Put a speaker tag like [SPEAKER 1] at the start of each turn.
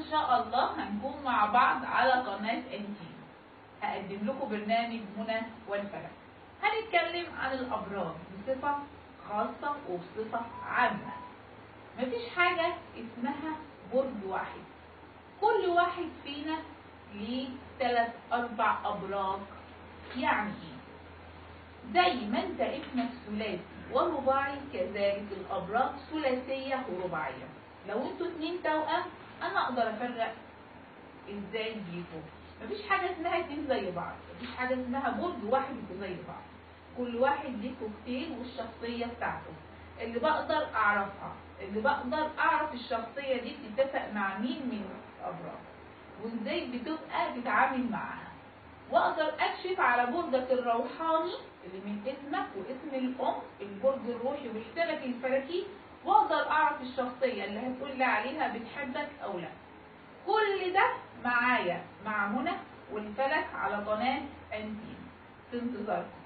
[SPEAKER 1] ان شاء الله هنكون مع بعض على قناة انتيم. هقدم لكم برنامج منى والفلك. هنتكلم عن الابراج بصفة خاصة وبصفة عامة. مفيش حاجة اسمها برج واحد، كل واحد فينا ليه 3 4 ابراج. يعني ايه؟ زي ما انت اسمك ثلاثي ورباعي، كذلك الابراج ثلاثية ورباعية. لو انتوا 2 توأم انا اقدر افرق ازاي بيكم. مفيش حاجة اسمها 2 زي بعض، مفيش حاجة اسمها برج واحد زي بعض. كل واحد ليه كوكتيل والشخصية بتاعته اللي بقدر اعرفها، اللي بقدر اعرف الشخصية دي بتتفق مع مين من الابراج وازاي بتبقى تتعامل معاها. واقدر اكشف على برجك الروحاني اللي من اسمك واسم الام، البرج الروحي وحسابك الفلكي، واقدر اعرف الشخصية اللي هتقول لي عليها بتحبك او لا. كل ده معايا مع منى والفلك على قناة انتيم. في انتظاركم.